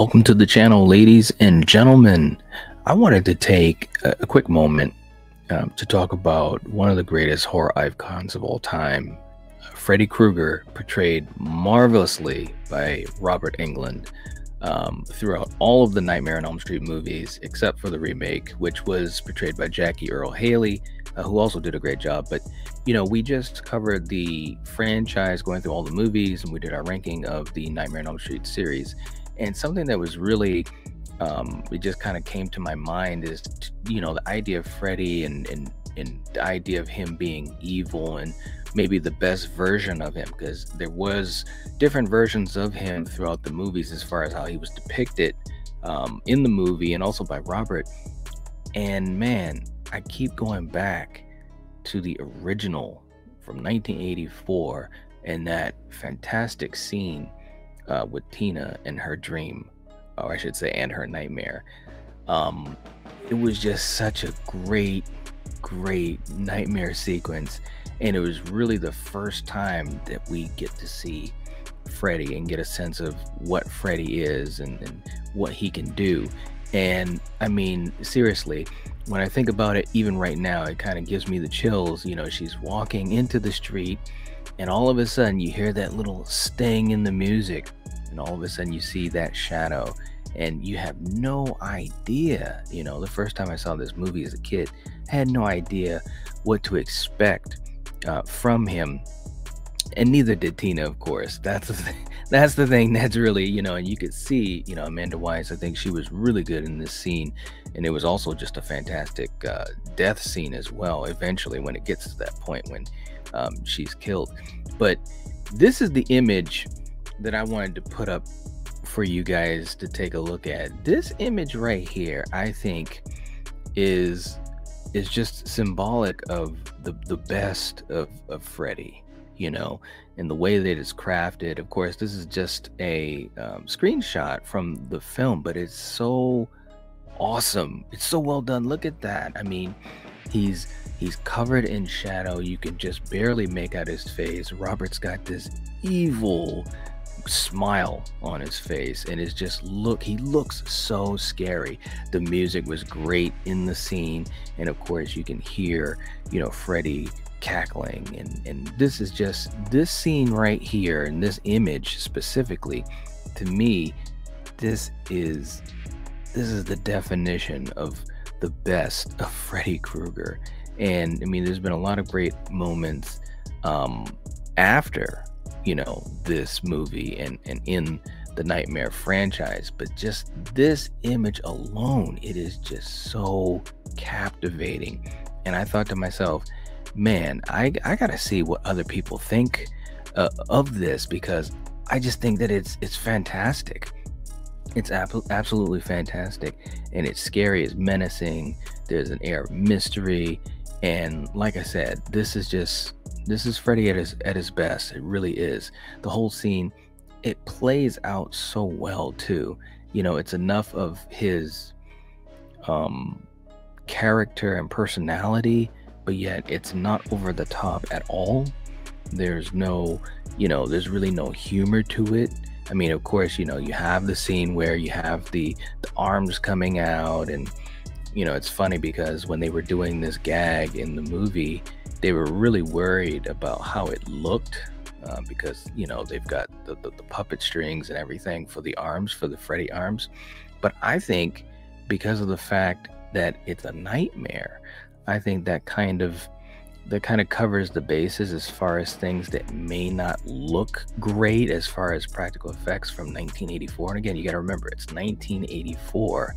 Welcome to the channel, ladies and gentlemen. I wanted to take a quick moment to talk about one of the greatest horror icons of all time, Freddy Krueger, portrayed marvelously by Robert Englund throughout all of the Nightmare on Elm Street movies, except for the remake, which was portrayed by Jackie Earle Haley, who also did a great job. But, you know, we just covered the franchise going through all the movies, and we did our ranking of the Nightmare on Elm Street series. And something that was really, it just kind of came to my mind is, you know, the idea of Freddy and the idea of him being evil and maybe the best version of him, because there was different versions of him throughout the movies as far as how he was depicted in the movie and also by Robert. And man, I keep going back to the original from 1984 and that fantastic scene with Tina and her dream, or I should say, and her nightmare. It was just such a great nightmare sequence, and it was really the first time that we get to see Freddy and get a sense of what Freddy is and what he can do. And I mean, seriously, when I think about it, even right now, it kind of gives me the chills. You know, she's walking into the street, and all of a sudden you hear that little sting in the music, and all of a sudden you see that shadow, and you have no idea. You know, the first time I saw this movie as a kid, I had no idea what to expect from him, and neither did Tina, of course. That's the thing. That's the thing that's really, you know, and you could see, you know, Amanda Weiss, I think she was really good in this scene, and it was also just a fantastic death scene as well, eventually, when it gets to that point when she's killed. But this is the image that I wanted to put up for you guys to take a look at. This image right here, I think, is just symbolic of the best of Freddy, you know, and the way that it's crafted. Of course, this is just a screenshot from the film, but it's so awesome. It's so well done. Look at that. I mean, he's covered in shadow. You can just barely make out his face. Robert's got this evil smile on his face, and it's just, he looks so scary. The music was great in the scene, and of course you can hear, you know, Freddy cackling, and this is just, this scene right here and this image specifically, to me, this is the definition of the best of Freddy Krueger. And I mean, there's been a lot of great moments after, you know, this movie and in the Nightmare franchise, but just this image alone, it is just so captivating. And I thought to myself, man, I gotta see what other people think of this, because I just think that it's fantastic. It's absolutely fantastic, and it's scary, it's menacing, there's an air of mystery, and like I said, this is Freddy at his best. It really is. The whole scene, it plays out so well too. You know, it's enough of his character and personality, but yet it's not over the top at all. There's no, you know, there's really no humor to it. I mean, of course, you know, you have the scene where you have the arms coming out, and you know, it's funny because when they were doing this gag in the movie, they were really worried about how it looked, because, you know, they've got the puppet strings and everything for the arms, for the Freddy arms. But I think because of the fact that it's a nightmare, I think that kind of covers the bases as far as things that may not look great as far as practical effects from 1984. And again, you got to remember, it's 1984.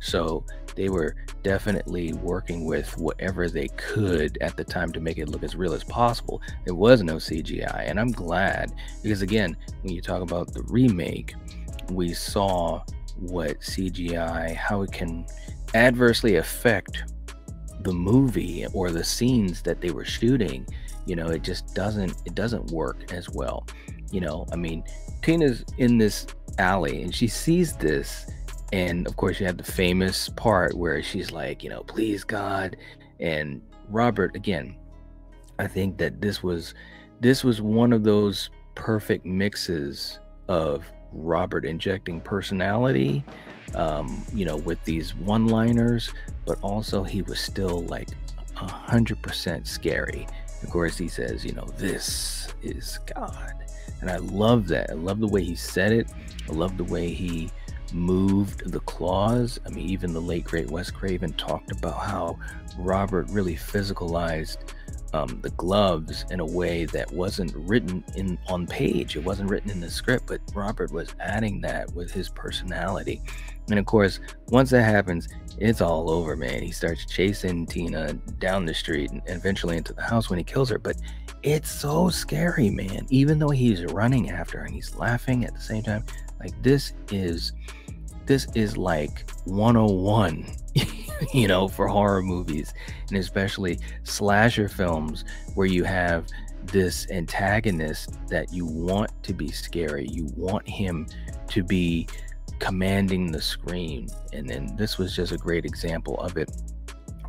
So they were definitely working with whatever they could at the time to make it look as real as possible. There was no CGI, and I'm glad, because again, when you talk about the remake, we saw what CGI, how it can adversely affect the movie or the scenes that they were shooting. You know, it just doesn't work as well. You know, I mean, Tina's in this alley and she sees this, and of course you have the famous part where she's like, you know, please God. And Robert, again, I think that this was one of those perfect mixes of Robert injecting personality, with these one-liners, but also he was still like 100% scary. Of course, he says, this is God. And I love that. I love the way he said it. I love the way he moved the claws. I mean, even the late great Wes Craven talked about how Robert really physicalized the gloves in a way that wasn't written on page. It wasn't written in the script, but Robert was adding that with his personality. And of course, once that happens, it's all over, man. He starts chasing Tina down the street and eventually into the house when he kills her. But it's so scary, man. Even though he's running after her and he's laughing at the same time, like this is like 101, for horror movies, and especially slasher films, where you have this antagonist that you want to be scary. You want him to be commanding the screen. And then this was just a great example of it.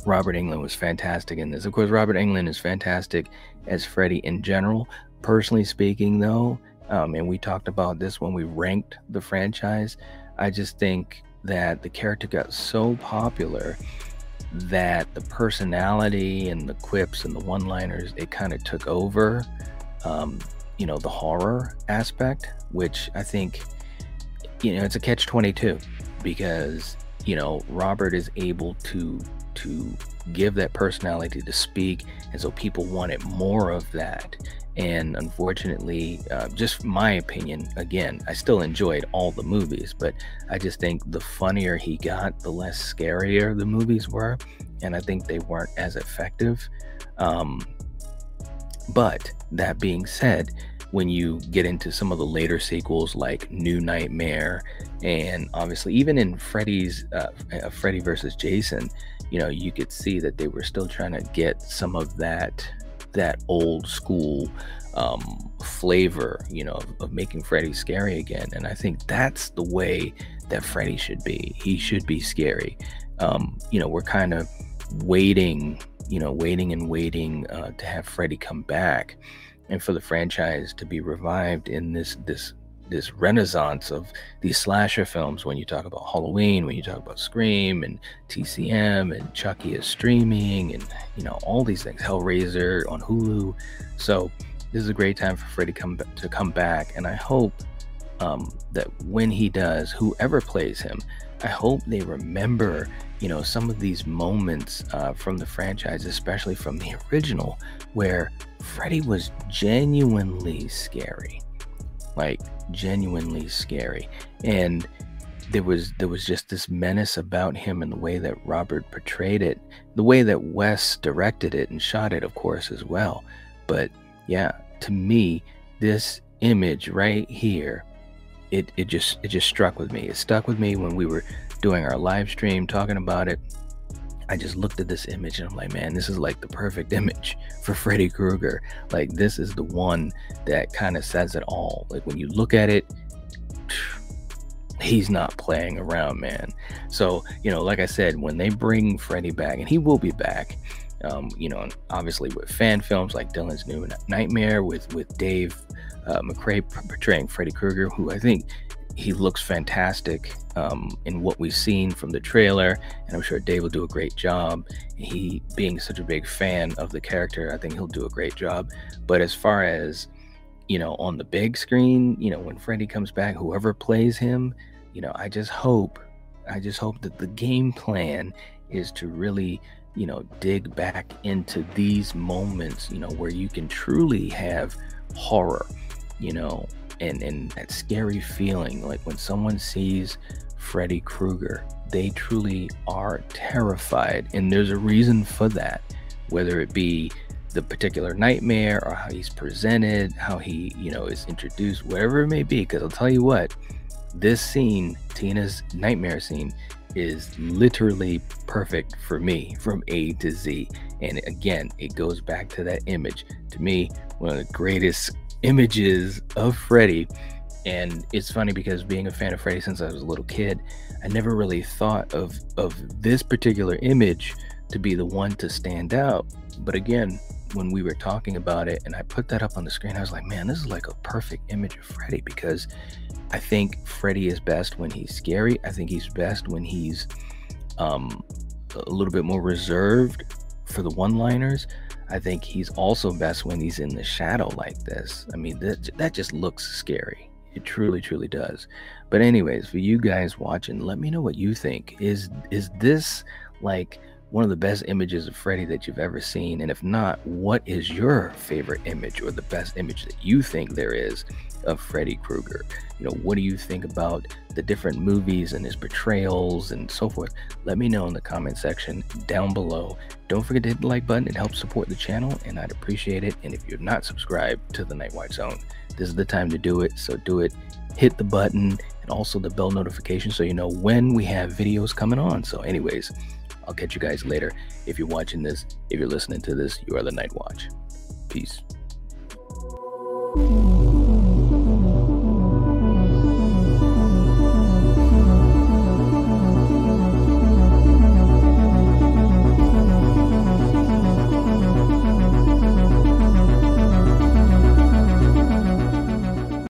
Robert Englund was fantastic in this. Of course, Robert Englund is fantastic as Freddy in general. Personally speaking, though, and we talked about this when we ranked the franchise, I just think that the character got so popular that the personality and the quips and the one-liners, it kind of took over, the horror aspect, which I think, it's a catch-22, because, Robert is able to give that personality to speak, and so people wanted more of that. And unfortunately, just my opinion, again, I still enjoyed all the movies, but I just think the funnier he got, the less scarier the movies were, and I think they weren't as effective. But that being said, when you get into some of the later sequels like New Nightmare, and obviously even in Freddy's Freddy versus Jason, you could see that they were still trying to get some of that old school flavor, of making Freddy scary again. And I think that's the way that Freddy should be. He should be scary. We're kind of waiting to have Freddy come back, and for the franchise to be revived in this renaissance of these slasher films. When you talk about Halloween, when you talk about Scream and TCM and Chucky is streaming, and all these things, Hellraiser on Hulu. So this is a great time for Freddy to come back, and I hope that when he does, whoever plays him, I hope they remember some of these moments from the franchise, especially from the original, where Freddy was genuinely scary. Like genuinely scary, and there was just this menace about him, and the way that Robert portrayed it, the way that Wes directed it and shot it, of course, as well. But yeah, to me, this image right here, it just struck with me. It stuck with me when we were doing our live stream talking about it. I just looked at this image and I'm like, man, this is like the perfect image for Freddy Krueger. Like, this is the one that kind of says it all. Like, when you look at it, he's not playing around, man. So, like I said, when they bring Freddy back, and he will be back, obviously with fan films like Dylan's New Nightmare with Dave McRae portraying Freddy Krueger, who I think he looks fantastic in what we've seen from the trailer, and I'm sure Dave will do a great job. He, being such a big fan of the character, I think he'll do a great job. But as far as on the big screen, when Freddy comes back, whoever plays him, I just hope that the game plan is to really dig back into these moments, where you can truly have horror, and that scary feeling, like when someone sees Freddy Krueger, they truly are terrified, and there's a reason for that, whether it be the particular nightmare or how he's presented, how he is introduced, whatever it may be. Because I'll tell you what, this scene, Tina's nightmare scene, is literally perfect for me from A to Z. And again, it goes back to that image. To me, one of the greatest images of Freddy. And it's funny because being a fan of Freddy since I was a little kid, I never really thought of this particular image to be the one to stand out. But again, when we were talking about it and I put that up on the screen, I was like, man, this is like a perfect image of Freddy, because I think Freddy is best when he's scary. I think he's best when he's a little bit more reserved for the one-liners. I think he's also best when he's in the shadow like this. I mean, that just looks scary. It truly, truly does. But anyways, for you guys watching, let me know what you think. Is this like one of the best images of Freddy that you've ever seen? And if not, what is your favorite image or the best image that you think there is of Freddy Krueger? You know, what do you think about the different movies and his portrayals and so forth? Let me know in the comment section down below. Don't forget to hit the like button. It helps support the channel and I'd appreciate it. And if you're not subscribed to the Nightwatch Zone, this is the time to do it. So do it. Hit the button and also the bell notification so you know when we have videos coming on. So anyways, I'll catch you guys later. If you're watching this, if you're listening to this, you are the Nightwatch. Peace.